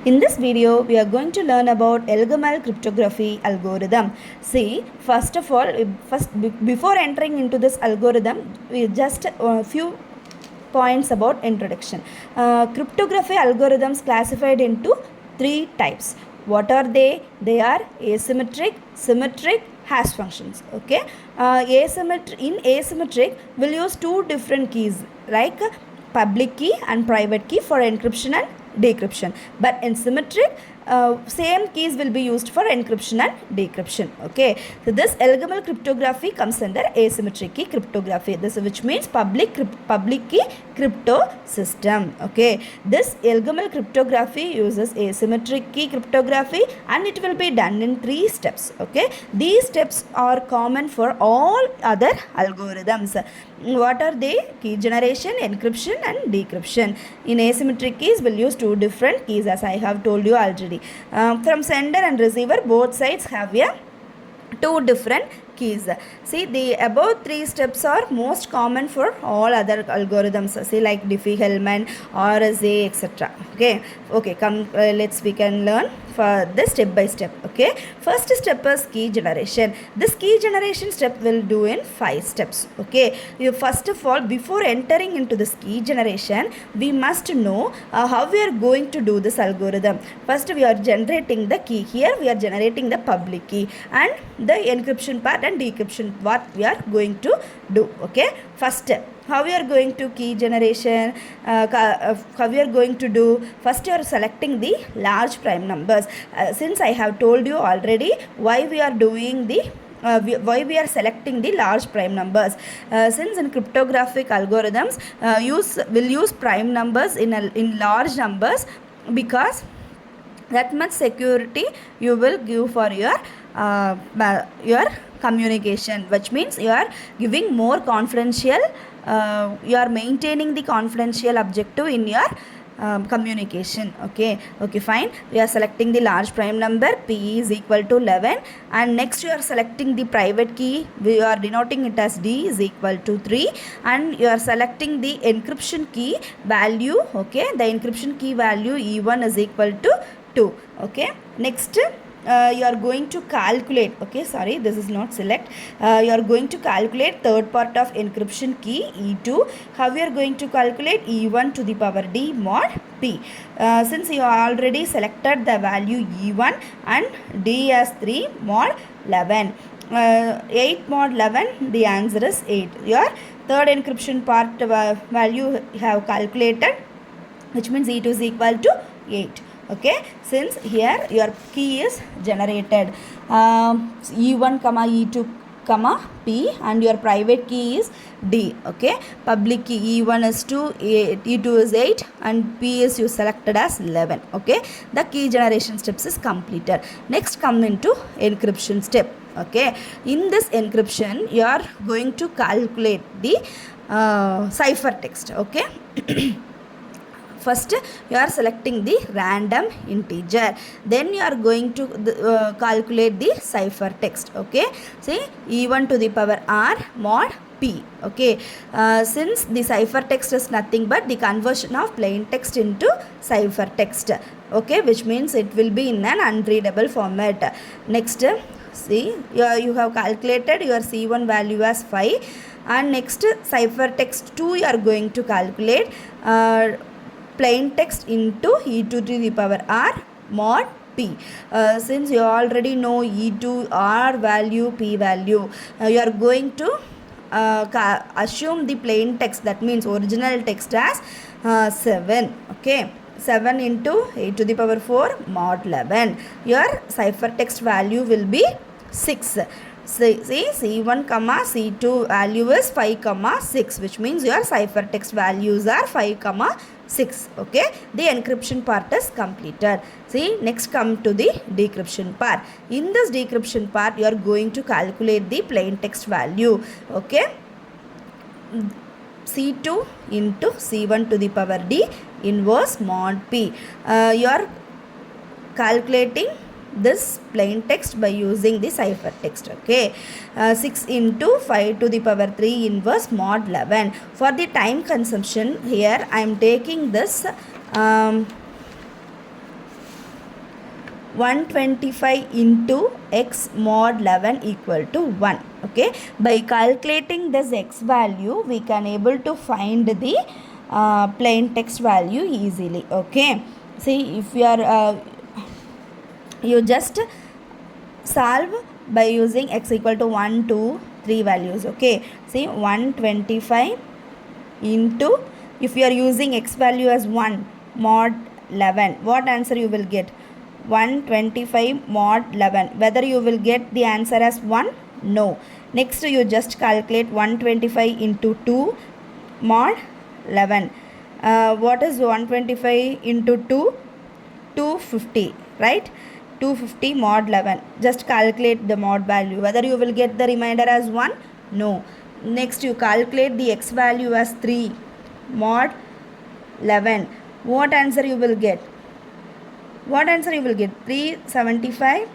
In this video, we are going to learn about Elgamal cryptography algorithm. See, first of all, before entering into this algorithm, we just a few points about introduction. Cryptography algorithms classified into three types. What are they? They are asymmetric, symmetric, hash functions. Okay. In asymmetric, we'll use two different keys like public key and private key for encryption and decryption, but in symmetric same keys will be used for encryption and decryption. Okay, so this Elgamal cryptography comes under asymmetric key cryptography, this which means public key crypto system. Okay, this Elgamal cryptography uses asymmetric key cryptography and it will be done in 3 steps. Okay, these steps are common for all other algorithms. What are they? Key generation, encryption and decryption. In asymmetric keys, we'll use two different keys as I have told you already. From sender and receiver, both sides have two different keys. See, the above 3 steps are most common for all other algorithms. See, like Diffie-Hellman, RSA, etc. Okay, come. We can learn for this step by step. Okay, first step is key generation. This key generation step will do in 5 steps. Okay, first of all, before entering into this key generation, we must know how we are going to do this algorithm. First, we are generating the key. Here, we are generating the public key and the encryption part and decryption what we are going to do. Okay, first step, how we are going to key generation, how we are going to do. First, you are selecting the large prime numbers. Since I have told you already why we are doing the why we are selecting the large prime numbers. Since in cryptographic algorithms will use prime numbers in large numbers, because that much security you will give for your communication, which means you are giving more confidential, you are maintaining the confidential objective in your communication. Okay, fine. We are selecting the large prime number, P is equal to 11, and next you are selecting the private key, we are denoting it as D is equal to 3, and you are selecting the encryption key value. Okay, the encryption key value E1 is equal to 2. Okay, next you are going to calculate. Okay, sorry, this is not select. You are going to calculate third part of encryption key E2. How we are going to calculate? E1 to the power D mod P. Since you already selected the value E1 and D as 3 mod 11. 8 mod 11, the answer is 8. Your third encryption part value have calculated, which means E2 is equal to 8. Okay, since here your key is generated, E1 comma E2 comma P, and your private key is D. Okay, public key E1 is 2, E2 is 8, and P is you selected as 11. Okay, the key generation steps is completed. Next, come into encryption step. Okay, in this encryption you are going to calculate the ciphertext. Okay. First, you are selecting the random integer. Then you are going to calculate the ciphertext. Okay. See, E1 to the power R mod P. Okay. Since the ciphertext is nothing but the conversion of plain text into ciphertext. Okay, which means it will be in an unreadable format. Next, see, you have calculated your C1 value as 5, and next ciphertext 2 you are going to calculate. Plain text into E2 to the power R mod P. Since you already know E2 R value, P value, you are going to assume the plain text, that means original text as 7. Okay, 7 into e to the power 4 mod 11. Your ciphertext value will be 6. See, C1 comma C2 value is 5 comma 6, which means your ciphertext values are 5 comma 6. Okay, the encryption part is completed. See, next come to the decryption part. In this decryption part, you are going to calculate the plain text value. Okay, C2 into C1 to the power D inverse mod P. You are calculating this plain text by using the ciphertext. Okay, 6 into 5 to the power 3 inverse mod 11. For the time consumption, here I am taking this 125 into x mod 11 equal to 1. Okay, by calculating this x value we can able to find the plain text value easily. Okay, see, if you are you just solve by using x equal to 1 2 3 values. Okay, see, 125 into, if you are using x value as 1 mod 11, what answer you will get? 125 mod 11. Whether you will get the answer as 1? No. Next you just calculate 125 into 2 mod 11. What is 125 into 2? 250, right? 250 mod 11. Just calculate the mod value. Whether you will get the remainder as 1? No. Next you calculate the x value as 3 mod 11. What answer you will get? What answer you will get? 375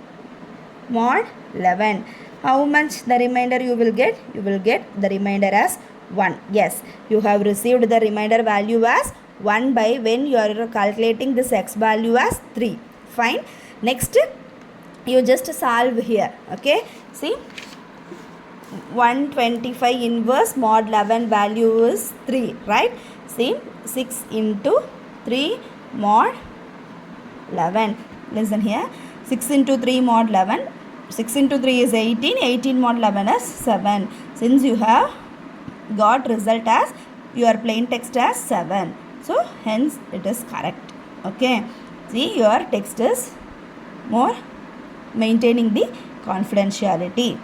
mod 11. How much the remainder you will get? You will get the remainder as 1. Yes, you have received the remainder value as 1 by when you are calculating this x value as 3. Fine. Next, you just solve here. Okay, see, 125 inverse mod 11 value is 3, right? See, 6 into 3 mod 11. Listen here, 6 into 3 mod 11. 6 into 3 is 18. 18 mod 11 is 7. Since you have got result as your plain text as 7, so hence it is correct. Okay, see, your text is more maintaining the confidentiality.